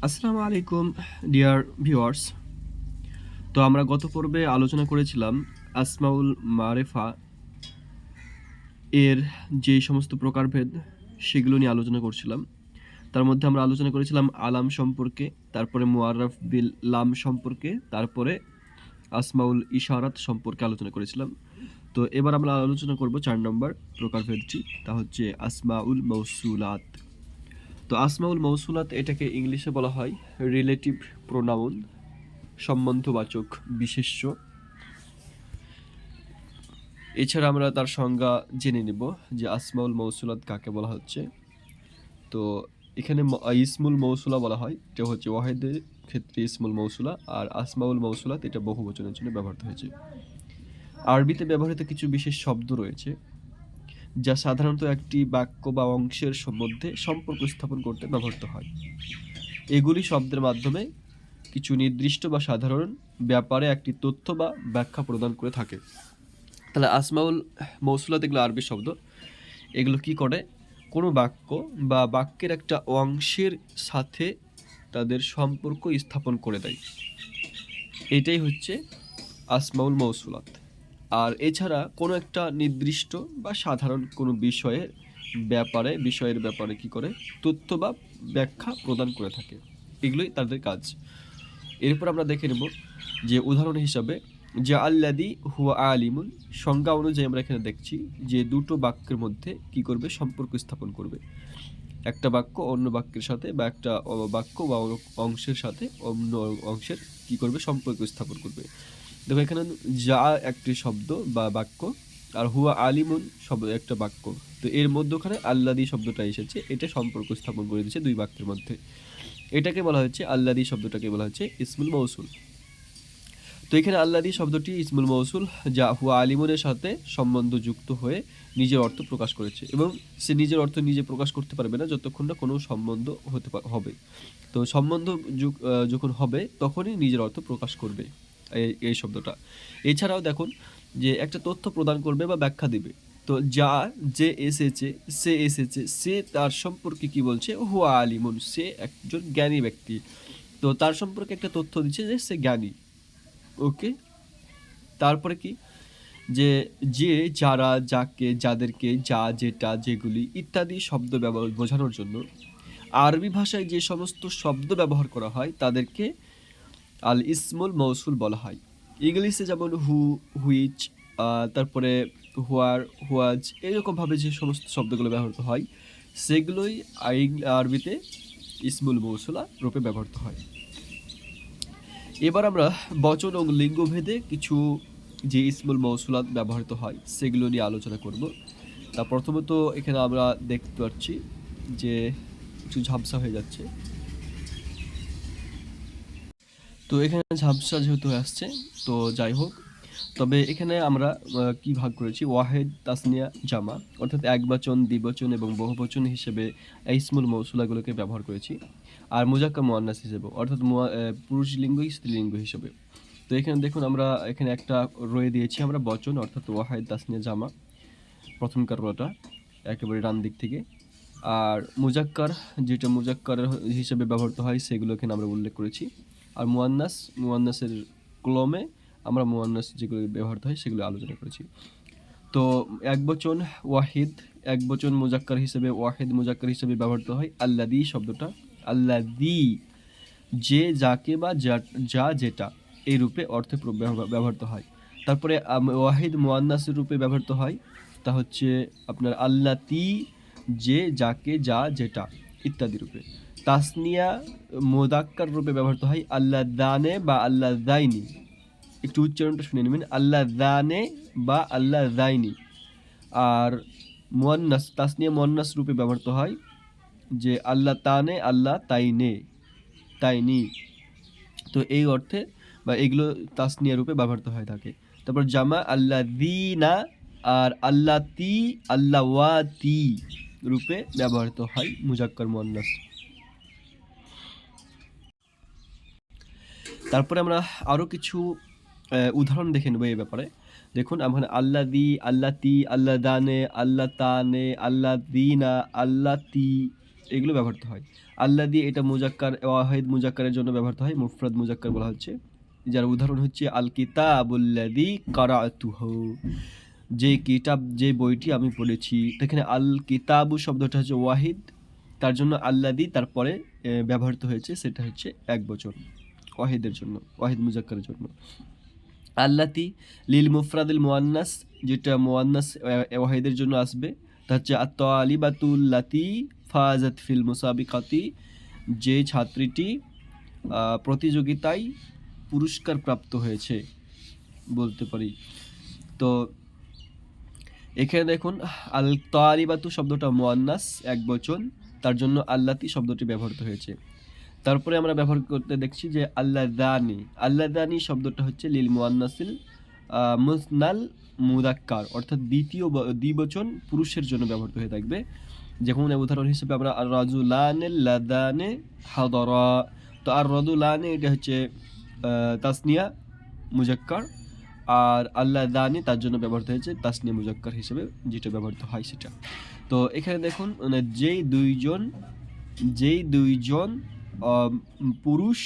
আসসালামু আলাইকুম dear viewers. তো আমরা গত পর্বে আলোচনা করেছিলাম আসমাউল মারেফা এর যে সমস্ত প্রকারভেদ সেগুলো নিয়ে আলোচনা করছিলাম। তার মধ্যে আমরা আলোচনা করেছিলাম আলাম সম্পর্কে, তারপরে মুআররাফ বিল লাম সম্পর্কে, তারপরে আসমাউল ইশারাত সম্পর্কে আলোচনা করেছিলাম। তো এবার আমরা আলোচনা করব 4 নম্বর প্রকারভেদটি, তা হচ্ছে আসমাউল মৌসুলাত। তো আসমাউল মৌসুলাত এটাকে ইংলিশে বলা হয় রিলেটিভ প্রোনাউন, সম্বন্ধবাচক বিশেষ্য। এছাড়া আমরা তার সংজ্ঞা জেনে নেব যে আসমাউল মৌসুলাত কাকে বলা হচ্ছে। তো এখানে ইসমুল মৌসুলা বলা হয়, এটা হচ্ছে ওয়াহেদের ক্ষেত্রে ইসমুল মৌসুলা, আর আসমাউল মৌসুলাত এটা বহুবচনের জন্য ব্যবহৃত হয়েছে। আরবিতে ব্যবহৃত কিছু বিশেষ শব্দ রয়েছে যা সাধারণত একটি বাক্য বা অংশের মধ্যে সম্পর্ক স্থাপন করতে ব্যবহৃত হয়। এগুলি শব্দের মাধ্যমে কিছু নির্দিষ্ট বা সাধারণ ব্যাপারে একটি তথ্য বা ব্যাখ্যা প্রদান করে থাকে। তাহলে আসমাউল মৌসুলাত এগুলো আরবি শব্দ। এগুলো কি করে? কোনো বাক্য বা বাক্যের একটা অংশের সাথে তাদের সম্পর্ক স্থাপন করে দেয়। এটাই হচ্ছে আসমাউল মৌসুলাত। আর এছাড়া কোনো একটা নির্দিষ্ট বা সাধারণ কোনো বিষয়ের ব্যাপারে কি করে? তথ্য বা ব্যাখ্যা প্রদান করে থাকে। এগুলোই তাদের কাজ। এরপর আমরা দেখে নেব যে উদাহরণ হিসাবে যে আল্লাদি হুয়া আলিমুন, সংজ্ঞা অনুযায়ী আমরা এখানে দেখছি যে দুটো বাক্যের মধ্যে কি করবে? সম্পর্ক স্থাপন করবে। একটা বাক্য অন্য বাক্যের সাথে বা একটা বাক্য বা অংশের সাথে অন্য অংশের কি করবে? সম্পর্ক স্থাপন করবে। দেখো এখানে যা একটি শব্দ বা বাক্য, আর হুয়া আলিমুন শব্দ একটা বাক্য। তো এর মধ্যখানে আল্লাদি শব্দটা এসেছে, এটা সম্পর্ক স্থাপন করে দিয়েছে দুই বাক্যের মধ্যে। এটাকে বলা হচ্ছে আল্লাদি শব্দটাকে বলা হচ্ছে ইসমুল মৌসুল। তো এখানে আল্লাদি শব্দটি ইসমুল মৌসুল যা হুয়া আলিমুনের সাথে সম্বন্ধ যুক্ত হয়ে নিজের অর্থ প্রকাশ করেছে, এবং সে নিজের অর্থ নিজে প্রকাশ করতে পারবে না যতক্ষণ না কোনো সম্বন্ধ হবে। তো সম্বন্ধ যখন হবে তখনই নিজের অর্থ প্রকাশ করবে এই শব্দটা। এছাড়াও দেখুন যে একটা তথ্য প্রদান করবে বা ব্যাখ্যা দিবে। তো যে এসেছে সে তার সম্পর্কে কি বলছে? হুয়া আলিমুন, সে একজন জ্ঞানী ব্যক্তি। তো তার সম্পর্কে একটা তথ্য দিচ্ছে যে সে জ্ঞানী। ওকে, তারপরে কি যে যারা, যাকে, যাদেরকে, যা, যেটা, যেগুলি ইত্যাদি শব্দ বোঝানোর জন্য আরবি ভাষায় যে সমস্ত শব্দ ব্যবহার করা হয় তাদেরকে আল ইসমুল মৌসুল বলা হয়। ইংলিশে যেমন হু, হুইচ, তারপরে হুয়ার, হুয়াজ, এরকমভাবে যে সমস্ত শব্দগুলো ব্যবহৃত হয় সেগুলোই আরবিতে ইসমুল মৌসুলা রূপে ব্যবহৃত হয়। এবার আমরা বচন ও লিঙ্গভেদে কিছু যে ইসমুল মৌসুলাত ব্যবহৃত হয় সেগুলো নিয়ে আলোচনা করব। তা প্রথমত এখানে আমরা দেখতে পাচ্ছি যে একটু ঝাপসা হয়ে যাচ্ছে। তো এখানে ঝাপসা যেহেতু আসছে, তো যাই হোক, তবে এখানে আমরা কি ভাগ করেছি? ওয়াহেদ, তাসনিয়া, জামা, অর্থাৎ একবচন, দ্বিবচন এবং বহুবচন হিসেবে এই ইসমুল মৌসুলাগুলোকে ব্যবহার করেছি। আর মুজাক্কার মুয়ান্নাস হিসেবে, অর্থাৎ পুরুষ লিঙ্গ, স্ত্রীলিঙ্গ হিসেবে। তো এখানে দেখুন আমরা এখানে একটা রয়ে দিয়েছি আমরা বচন, অর্থাৎ ওয়াহেদ, তাসনিয়া, জামা, প্রথমকার রটা একেবারে ডান দিক থেকে। আর মুজাক্কার, যেটা মুজাক্কার হিসেবে ব্যবহৃত হয় সেগুলো এখানে আমরা উল্লেখ করেছি। আর মুয়ান্নাসের কলমে আমরা মুয়ান্নাস যেগুলো ব্যবহৃত হয় সেগুলো আলোচনা করেছি। তো একবচন ওয়াহিদ, একবচন মুজাক্কার হিসেবে ওয়াহিদ মুজাক্কার হিসেবে ব্যবহৃত হয় আল্লাদি শব্দটা। আল্লাদি, যে, যাকে বা যা, যেটা এই রূপে অর্থে ব্যবহৃত হয়। তারপরে ওয়াহিদ মুয়ান্নাসের রূপে ব্যবহৃত হয়, তা হচ্ছে আপনার আল্লাতি, যে, যাকে, যা, যেটা ইত্যাদি রূপে। তাসনিয়া মুযাক্কার রূপে ব্যবহৃত হয় আল্লাদানে বা আল্লাদাইনি। একটু উচ্চারণটা শুনে নেবেন, আল্লাদানে বা আল্লাদাইনি। আর মুয়ান্নাস, তাসনিয়া মুয়ান্নাস রূপে ব্যবহৃত হয় যে আল্লাহ তানে, আল্লাহ তাইনি। তো এই অর্থে বা এগুলো তাসনিয়া রূপে ব্যবহৃত হয়ে থাকে। তারপর জামা আল্লাযীনা আর আল্লাতি, আল্লাওয়াতি রূপে ব্যবহৃত হয় মুজাক্কার মুয়ান্নাস। তারপরে আমরা আরও কিছু উদাহরণ দেখে নেব এই ব্যাপারে। দেখুন আমরা আল্লাযী, আল্লাতি, আল্লাদানে, আল্লাতানে, আল্লাযীনা, আল্লাতি, এগুলো ব্যবহৃত হয়। আল্লাযী এটা মুজাক্কার, ওয়াহিদ মুজাক্কারের জন্য ব্যবহৃত হয়, মুফরাদ মুজাক্কার বলা হচ্ছে। যার উদাহরণ হচ্ছে আল কিতাবুল্লাযী কারাতুহু, যে কিতাব, যে বইটি আমি পড়েছি। তো এখানে আল কিতাবু শব্দটা হচ্ছে ওয়াহিদ, তার জন্য আল্লাযী তারপরে ব্যবহৃত হয়েছে, সেটা হচ্ছে একবচন ওয়াহিদের জন্য, ওয়াহিদ মুজাক্কারের জন্য। আল্লাতি লিল মুফরাদিল মুয়ান্নাস, যেটা মুয়ান্নাস ওয়াহিদের জন্য আসবে, তা হচ্ছে আত-তালিবাতুল্লাতি ফাজাত ফিল মুসাবিকাতি, যে ছাত্রীটি প্রতিযোগিতায় পুরস্কার প্রাপ্ত হয়েছে বলতে পারি। তো এখানে দেখুন আল তালিবাতু শব্দটা মুয়ান্নাস একবচন, তার জন্য আল্লাতি শব্দটি ব্যবহৃত হয়েছে। তারপরে আমরা ব্যবহার করতে দেখছি যে আল্লাযানি, আল্লাযানি শব্দটা হচ্ছে লিল মুয়ান্নাসিল মুসনাল মুযাক্কার, অর্থাৎ দ্বিবচন পুরুষের জন্য ব্যবহৃত হয়ে থাকবে। যেমন উদাহরণ হিসেবে আমরা আর রাজুলানিল লাযানি হাদারা, তো আর রাজুলানি এটা হচ্ছে তাসনিয়া মুজাক্কার, আর আল্লাযানি তার জন্য ব্যবহৃত হয়েছে তাসনিয়া মুজাক্কার হিসেবে, যেটা ব্যবহৃত হয় সেটা। তো এখানে দেখুন মানে যেই দুইজন পুরুষ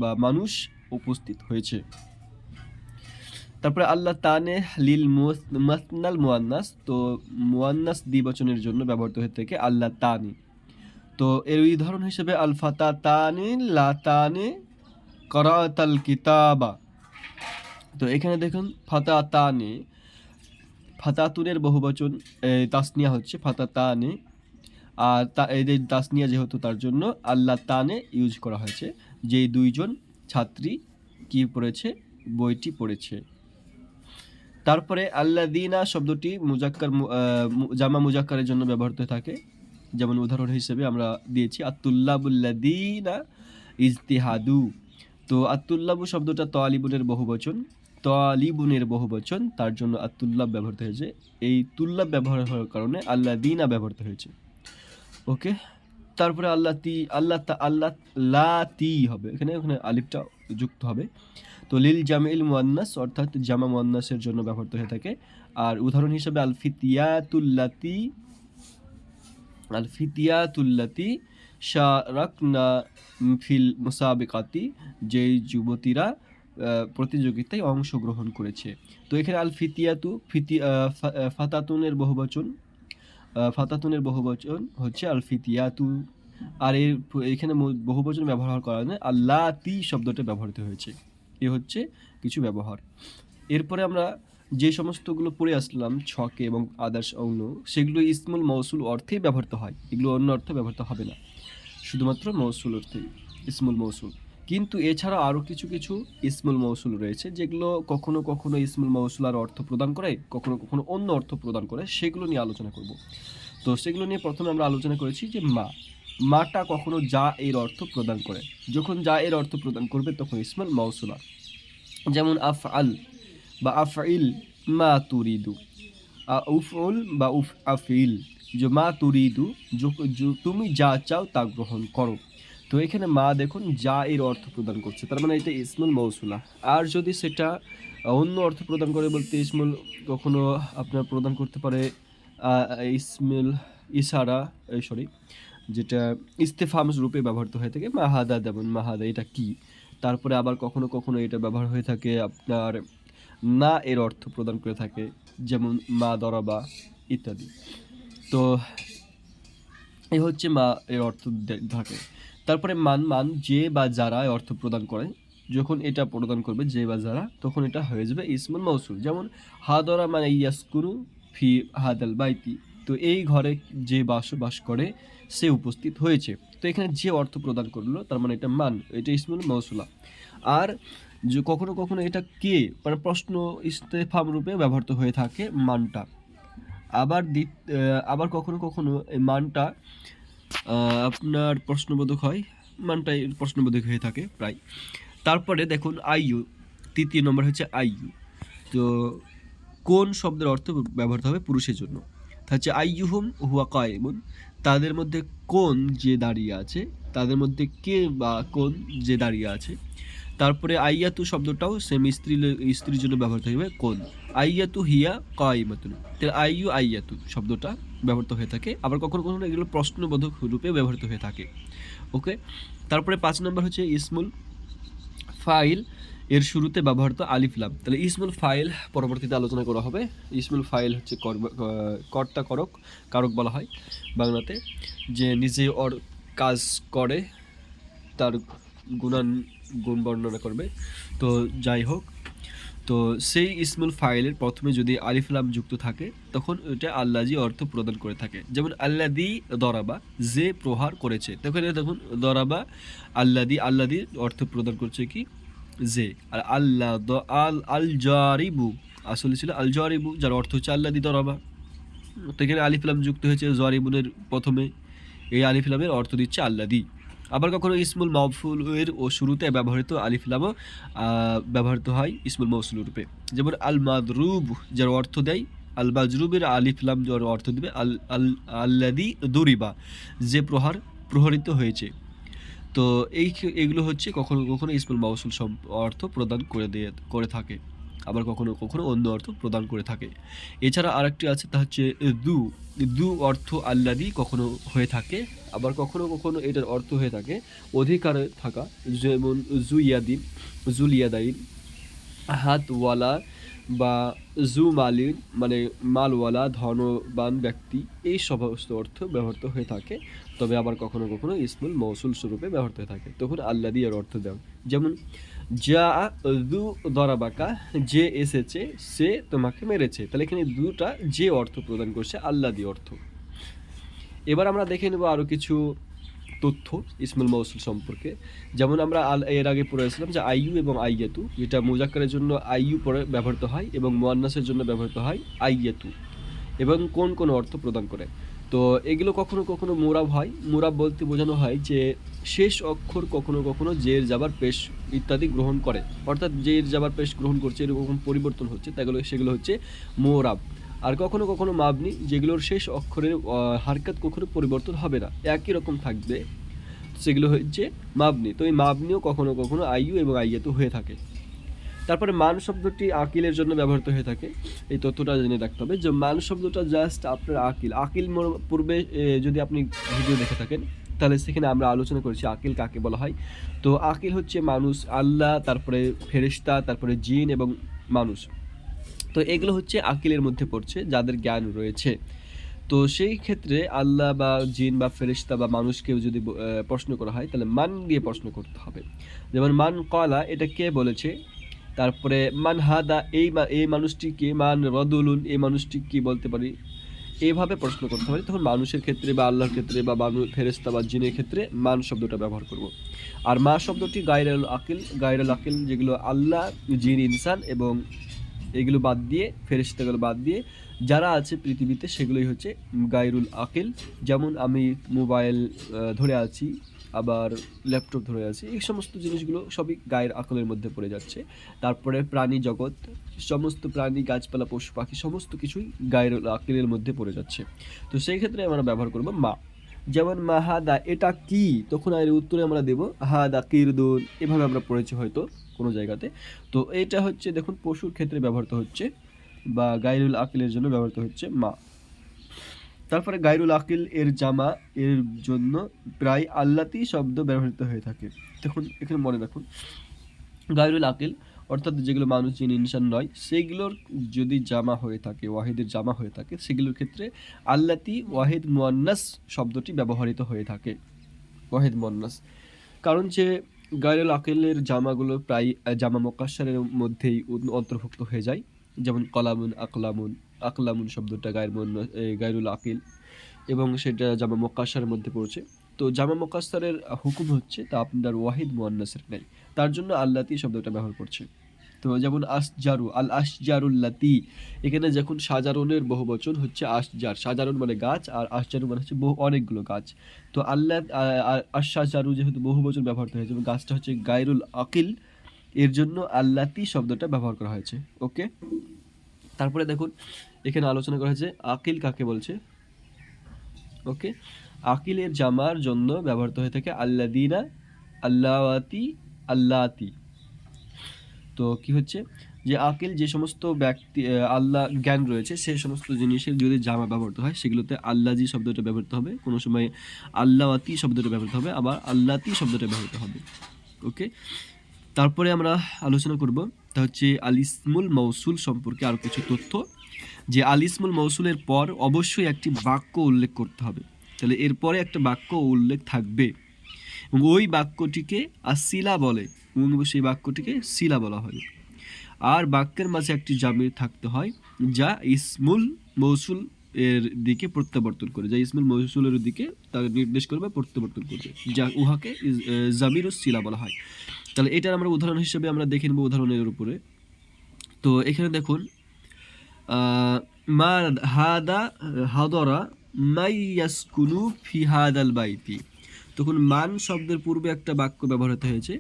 বা মানুষ উপস্থিত হয়েছে। তারপরে আল্লাহ তানে লিল মাসনাল মুয়ান্নাস, তো মুয়ান্নাস দ্বিবচনের জন্য ব্যবহৃত হয়ে থাকে আল্লাহ তানি। তো এর উদাহরণ হিসেবে আল ফাতাতানি লাতানি করাতাল কিতাবা। তো এখানে দেখুন ফাতাতানি, ফাতাতুনের বহুবচন তাসনিয়া হচ্ছে ফাতাতানি, আর এই যে তাসনিয়া যেহেতু তার জন্য আল্লাহ তানে ইউজ করা হয়েছে, যেই দুইজন ছাত্রী কি পড়েছে, বইটি পড়েছে। তারপরে আল্লাযীনা শব্দটি মুজাক্কার জামা মুজাক্কারের জন্য ব্যবহৃত থাকে। যেমন উদাহরণ হিসেবে আমরা দিয়েছি আত-তুল্লাবুল্লাযীনা ইজতিহাদু। তো আত-তুল্লাবু শব্দটা তালিবুনের বহুবচন, তার জন্য আত-তুল্লাব ব্যবহৃত হয়েছে। এই তুল্লাব ব্যবহার হওয়ার কারণে আল্লাযীনা ব্যবহৃত হয়েছে। ওকে, তারপরে আল্লাতি হবে, এখানে আলিফটা যুক্ত হবে। তো লিল জামিল মুয়ান্নাস, অর্থাৎ জামা মুয়ান্নাসের জন্য ব্যবহৃত হয়ে থাকে। আর উদাহরণ হিসেবে আলফিতিয়াতুল্লাতি শারাকনা ফিল মুসাবিকাতি, যেই যুবতীরা প্রতিযোগিতায় অংশগ্রহণ করেছে। তো এখানে ফাতাতুনের বহুবচন হচ্ছে আলফিতিয়াতু, আর এখানে বহুবচন ব্যবহার হওয়ার কারণে আল্লাতি শব্দটা ব্যবহৃত হয়েছে। এ হচ্ছে কিছু ব্যবহার। এরপরে আমরা যে সমস্তগুলো পড়ে আসলাম ছকে এবং আদার্স অন্য, সেগুলো ইসমুল মৌসুল অর্থেই ব্যবহৃত হয়, এগুলো অন্য অর্থে ব্যবহৃত হবে না, শুধুমাত্র মৌসুল অর্থেই ইসমুল মৌসুল। কিন্তু এছাড়া আরও কিছু ইসমুল মৌসুল রয়েছে, যেগুলো কখনো কখনো ইসমুল মৌসুলার অর্থ প্রদান করে, কখনো কখনো অন্য অর্থ প্রদান করে, সেগুলো নিয়ে আলোচনা করব। তো সেগুলো নিয়ে প্রথমে আমরা আলোচনা করেছি যে মাটা কখনো যা এর অর্থ প্রদান করে, যখন যা এর অর্থ প্রদান করবে তখন ইসমুল মৌসুলা। যেমন আফআল বা আফইল মা তুরিদু, উফউল বা আফইল যে মা তুরিদু, তুমি যা চাও তা গ্রহণ করো। তো এখানে মা দেখুন যা এর অর্থ প্রদান করছে, তার মানে এটা ইসমুল মৌসুলা। আর যদি সেটা অন্য অর্থ প্রদান করে, বলতে ইসমুল কখনো আপনার প্রদান করতে পারে ইসমুল ইশারা, যেটা ইস্তেফাম রূপে ব্যবহৃত হয়ে থাকে, মাহাদা, যেমন মাহাদা এটা কি। তারপরে আবার কখনো কখনো এটা ব্যবহার হয়ে থাকে আপনার না এর অর্থ প্রদান করে থাকে, যেমন মা দরাবা ইত্যাদি। তো এই হচ্ছে মা এর অর্থ থাকে। তারপরে মান যে বা যারা অর্থ প্রদান করে, যখন এটা প্রদান করবে যে বা যারা, তখন এটা হয়ে যাবে ইসমুল মৌসুল। যেমন হাদরা মানে ইয়াসকুনু ফি হাদাল বাইতি, তো এই ঘরে যে বাস করে সে উপস্থিত হয়েছে। তো এখানে যে অর্থ প্রদান করলো, তার মানে এটা এটা ইসমুল মৌসুলা। আর কখনো কখনো এটা কে মানে প্রশ্ন ইস্তেফাম রূপে ব্যবহৃত হয়ে থাকে মানটা। আবার কখনো কখনো এই মানটা আপনার প্রশ্নবোধক হয়, মানটাই প্রশ্নবোধক হয়ে থাকে প্রায়। তারপরে দেখুন আইয়ু, তৃতীয় নম্বর হচ্ছে আইয়ু। তো কোন শব্দের অর্থ ব্যবহৃত হবে পুরুষের জন্য, তা হচ্ছে আইয়ুহুম হুয়া কায়েমুন, তাদের মধ্যে কোন যে দাঁড়িয়ে আছে, তাদের মধ্যে কে বা কোন যে দাঁড়িয়ে আছে। তারপরে আইয়াতু শব্দটাও সেম স্ত্রীর জন্য ব্যবহৃত হবে কোন, আইয়াতু হিয়া কাইমাতুন, তাহলে আইয়াতু শব্দটা ব্যবহৃত হয়ে থাকে, আবার কখনো কখনো এগুলো প্রশ্নবোধক রূপে ব্যবহৃত হয়ে থাকে। ওকে, তারপরে 5 নম্বর হচ্ছে ইসমুল ফাইল এর শুরুতে ব্যবহৃত আলিফ লাম। তাহলে ইসমুল ফাইল পরবর্তীতে আলোচনা করা হবে। ইসমুল ফাইল হচ্ছে কর্তা করক, কারক বলা হয় বাংলাতে, যে নিজে কাজ করে তার গুণ বর্ণনা করবে। তো যাই হোক, তো সেই ইসমুল ফাইলের প্রথমে যদি আলিফ লাম যুক্ত থাকে তখন ওইটা আল্লাজি অর্থ প্রদান করে থাকে। যেমন আল্লাদি দরাবা, যে প্রহার করেছে, তখন দেখুন দরাবা আল্লাদি অর্থ প্রদান করছে কি, যে। আর আল্লাহ আল জারিবু আসলে ছিল আল জারিবু, যার অর্থ হচ্ছে আল্লাদি দরাবা। তো এখানে আলিফ লাম যুক্ত হয়েছে জারিবুনের প্রথমে, এই আলিফ লামের অর্থ দিচ্ছে আল্লাদি। আবার কখনো ইসমুল মাফুল এর ও শুরুতে ব্যবহৃত আলিফ লামও ব্যবহৃত হয় ইসমুল মৌসুল রূপে। যেমন আল মাদরুব, যার অর্থ দেয় আল মাজরুবের আলিফ লাম যার অর্থ দেবে আল্লাদি দুরিবা, যে প্রহরিত হয়েছে। তো এইগুলো হচ্ছে কখনো কখনো ইসমুল মৌসুল অর্থ প্রদান করে থাকে, আবার কখনো কখনো অন্য অর্থ প্রদান করে থাকে। এছাড়া আরেকটি আছে, তা হচ্ছে দু অর্থ আল্লাদি কখনো হয়ে থাকে, আবার কখনো কখনো এটার অর্থ হয়ে থাকে অধিকারে থাকা, যেমন জুলিয়াদাইন, হাতওয়ালা বা জু মালিন মানে মালওয়ালা, ধনবান ব্যক্তি, এই সমস্ত অর্থ ব্যবহৃত হয়ে থাকে। তবে আবার কখনো কখনো ইসমুল মৌসুল স্বরূপে ব্যবহৃত হয়ে থাকে, তখন আল্লাদি এর অর্থ দেয়। যেমন যা দু দরাবাকা, যে এসেছে সে তোমাকে মেরেছে, তাহলে এখানে দুটা যে অর্থ প্রদান করছে আল্লাদি অর্থ। এবার আমরা দেখে নেব আরও কিছু তথ্য ইসমুল মৌসুল সম্পর্কে। যেমন আমরা এর আগে পড়েছিলাম যে আইয়ু এবং আইয়াতু, যেটা মুজাক্কারের জন্য আইয়ু পরে ব্যবহৃত হয় এবং মুয়ান্নাসের জন্য ব্যবহৃত হয় আইয়াতু, এবং কোন কোন অর্থ প্রদান করে। তো এগুলো কখনো কখনো মুরাব হয়। মুরাব বলতে বোঝানো হয় যে শেষ অক্ষর কখনো কখনো জের জাবার পেশ ইত্যাদি গ্রহণ করে, অর্থাৎ জের জাবার পেশ গ্রহণ করছে, এরকম পরিবর্তন হচ্ছে, সেগুলো হচ্ছে মুরাব। আর কখনো কখনো মাবনি, যেগুলোর শেষ অক্ষরের হারকাত কখনো পরিবর্তন হবে না, একই রকম থাকবে, সেগুলো হচ্ছে মাবনি। তো এই মাবনিও কখনো কখনো আইয়ু এবং আইয়াতু হয়ে থাকে। তারপরে মান শব্দটি আকিলের জন্য ব্যবহৃত হয়ে থাকে, এই তথ্যটা জেনে রাখতে হবে যে মান শব্দটা জাস্ট আপনার আকিল পূর্বে যদি আপনি ভিডিও দেখে থাকেন তাহলে সেখানে আমরা আলোচনা করেছি আকিল কাকে বলা হয়। তো আকিল হচ্ছে মানুষ, আল্লাহ, তারপরে ফেরেশতা, তারপরে জিন এবং মানুষ। তো এগুলো হচ্ছে আকিলের মধ্যে পড়ছে, যাদের জ্ঞান রয়েছে। তো সেই ক্ষেত্রে আল্লাহ বা জিন বা ফেরেশতা বা মানুষকেও যদি প্রশ্ন করা হয় তাহলে মান দিয়ে প্রশ্ন করতে হবে। যেমন মান কলা, এটা কে বলেছে, তারপরে মান হাদা, এই মানুষটি কে, মান রদুলুন, এই মানুষটি কি বলতে পারি, এইভাবে প্রশ্ন করতে পারি। তখন মানুষের ক্ষেত্রে বা আল্লাহর ক্ষেত্রে বা ফেরেশতা বা জিনের ক্ষেত্রে মান শব্দটা ব্যবহার করব। আর মা শব্দটি গায়রুল আকিল যেগুলো আল্লাহ, জিন, ইনসান এবং এগুলো বাদ দিয়ে, ফেরেশতাগুলো বাদ দিয়ে যারা আছে পৃথিবীতে সেগুলোই হচ্ছে গায়রুল আকিল। যেমন আমি মোবাইল ধরে আছি, আবার ল্যাপটপ ধরে আছি, এই সমস্ত জিনিসগুলো সবই গায়ের আকলের মধ্যে পড়ে যাচ্ছে। তারপরে প্রাণী জগৎ, সমস্ত প্রাণী, গাছপালা, পশু পাখি, সমস্ত কিছুই গায়ের আকিলের মধ্যে পড়ে যাচ্ছে। তো সেই ক্ষেত্রে আমরা ব্যবহার করব মা। যেমন মা হাদা, এটা কি, তখন এর উত্তরে আমরা দেব হাদা কিরদুন, এভাবে আমরা পড়েছি হয়তো কোনো জায়গাতে। তো এটা হচ্ছে দেখুন পশুর ক্ষেত্রে ব্যবহৃত হচ্ছে, বা গায়রুল আকিলের জন্য ব্যবহৃত হচ্ছে মা। তারপরে গায়রুল আকিল এর জামা এর জন্য প্রায় আল্লাতি শব্দ ব্যবহৃত হয়ে থাকে। দেখুন এখানে মনে রাখুন, গায়রুল আকিল অর্থাৎ যেগুলো মানুষ, জিন, ইনসান নয়, সেগুলোর যদি জামা হয়ে থাকে, ওয়াহিদের জামা হয়ে থাকে, সেগুলোর ক্ষেত্রে আল্লাতি ওয়াহিদ মুয়ান্নাস শব্দটি ব্যবহৃত হয়ে থাকে, ওয়াহিদ মুয়ান্নাস। কারণ যে গায়রুল আকিলের জামাগুলো প্রায় জামা মুকাশশারের মধ্যেই অন্তর্ভুক্ত হয়ে যায়। যেমন কলামুন, আকলামুন শব্দটা গায়রুল আকিল, এবং সেটা জামা মুকাশশারের মধ্যে পড়ছে। তো জামা মুকাশশারের হুকুম হচ্ছে তা আপনার ওয়াহিদ মুয়ান্নাসের নেই, তার জন্য আল্লাতি শব্দটা ব্যবহার করছে। তো যেমন আসজারু, আল আসজারুল্লাতি, এখানে যখন সাজারনের বহুবচন হচ্ছে আসজার, সাজারন মানে গাছ, আর আসজারু মানে হচ্ছে অনেকগুলো গাছ। তো আল্লাহ আশাজারু যেহেতু বহুবচন ব্যবহৃত হয়েছে এবং গাছটা হচ্ছে গায়রুল আকিল, এর জন্য আল্লাতি শব্দটা ব্যবহার করা হয়েছে। ওকে, তারপরে দেখুন এখানে আলোচনা করা হয়েছে আকিল কাকে বলছে। ওকে, আকিলের জামার জন্য ব্যবহৃত হয়ে থাকে আল্লাদিনা, আল্লাওয়াতি, আল্লাতি। তো কি হচ্ছে যে আকিল যে সমস্ত ব্যক্তি আল্লাহ জ্ঞান রয়েছে সে সমস্ত জিনিসের যদি জামা ব্যবহৃত হয় সেগুলোতে আল্লাজি শব্দটা ব্যবহৃত হবে, কোনো সময় আল্লাওয়াতি শব্দটা ব্যবহৃত হবে, আবার আল্লাতি শব্দটা ব্যবহৃত হবে। ওকে, তারপরে আমরা আলোচনা করব তা হচ্ছে আল ইসমুল মৌসুল সম্পর্কে আরও কিছু তথ্য, যে আল ইসমুল মৌসুলের পর অবশ্যই একটি বাক্য উল্লেখ করতে হবে। তাহলে এরপরে একটা বাক্য উল্লেখ থাকবে এবং ওই বাক্যটিকে আসিলা বলে এবং সেই বাক্যটিকে সিলা বলা হয়। আর বাক্যের মাঝে একটি জামির থাকতে হয় যা ইসমুল মৌসুল এর দিকে প্রত্যাবর্তন করে, যা ইসমুল মৌসুলের দিকে তাকে নির্দেশ করবে, প্রত্যাবর্তন করবে, যা উহাকে জামির ও সিলা বলা হয়। তাহলে এটার আমরা উদাহরণ হিসেবে আমরা দেখে নেব উদাহরণের উপরে। তো এখানে দেখুন মা হাদা হাদরা মাই ইয়াসকুনু ফি হাদাল বাইতি, তখন মান শব্দের পূর্বে একটা বাক্য ব্যবহৃত হয়েছে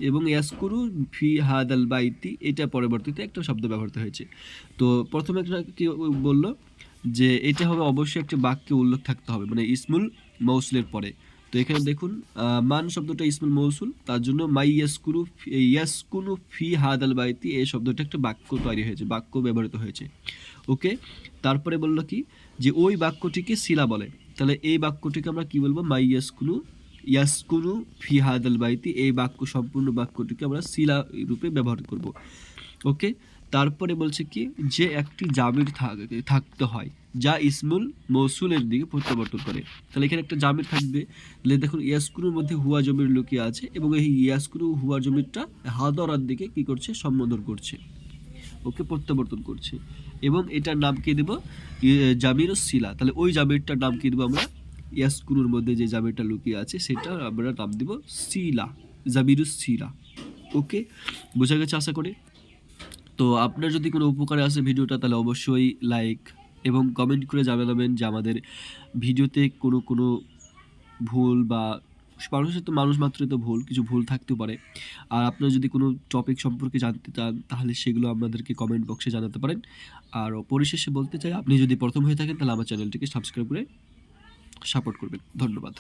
এবং ইয়াসকুনু ফি হাদাল বাইতি এটা পরবর্তীতে একটা শব্দ ব্যবহৃত হয়েছে। তো প্রথমে কি বললো যে এটা হবে অবশ্যই একটা বাক্যে উল্লেখ থাকতে হবে, মানে ইসমুল মৌসুলের পরে। তো এখানে দেখুন মান শব্দটা ইসমুল মৌসুল, তার জন্য মাই ইয়াসকুনু ফি হাদাল বাইতি এই শব্দটা একটা বাক্য তৈরি হয়েছে, বাক্য ব্যবহৃত হয়েছে। ওকে, তারপরে বললো কি যে ওই বাক্যটিকে সিলা বলে, তাহলে এই বাক্যটিকে আমরা কি বলবো, মাই ইয়াসকুনু ফি হাদাল বাইতি, এই বাক্য সম্পূর্ণ বাক্যটিকে আমরা সিলা রূপে ব্যবহার করব। ওকে, তারপরে বলছে কি যে একটি জামির থাকতে হয় যা ইসমুল মৌসুলের দিকে প্রত্যাবর্তন করে। তাহলে এখানে একটা জামির থাকবে, তাহলে দেখুন ইয়াসকুনুর মধ্যে হুয়া জমির লুকিয়ে আছে এবং এই ইয়াসকুনু হুয়া জমিরটা হাদরার দিকে কি করছে, সম্বোধন করছে, ওকে প্রত্যাবর্তন করছে, এবং এটার নাম কি দেব, জামিরুস সিলা। তাহলে ওই জামিরটার নাম কি দেবো আমরা, ইয়াসকুনুর মধ্যে যে জামিরটা লুকিয়ে আছে সেটা আমরা নাম দেব সিলা, জামিরুস সিলা। ওকে, বোঝা গেছে আশা করি। তো আপনার যদি কোনো উপকারে আসে ভিডিওটা তাহলে অবশ্যই লাইক এবং কমেন্ট করে জানাবেন যে আমাদের ভিডিওতে কোনো ভুল বা মানুষের তো মানুষ মাত্রই তো কিছু ভুল থাকতেও পারে। আর আপনারা যদি কোনো টপিক সম্পর্কে জানতে চান তাহলে সেগুলো আমাদেরকে কমেন্ট বক্সে জানাতে পারেন। আর পরিশেষে বলতে চাই, আপনি যদি প্রথম হয়ে থাকেন তাহলে আমার চ্যানেলটিকে সাবস্ক্রাইব করে সাপোর্ট করবেন। ধন্যবাদ।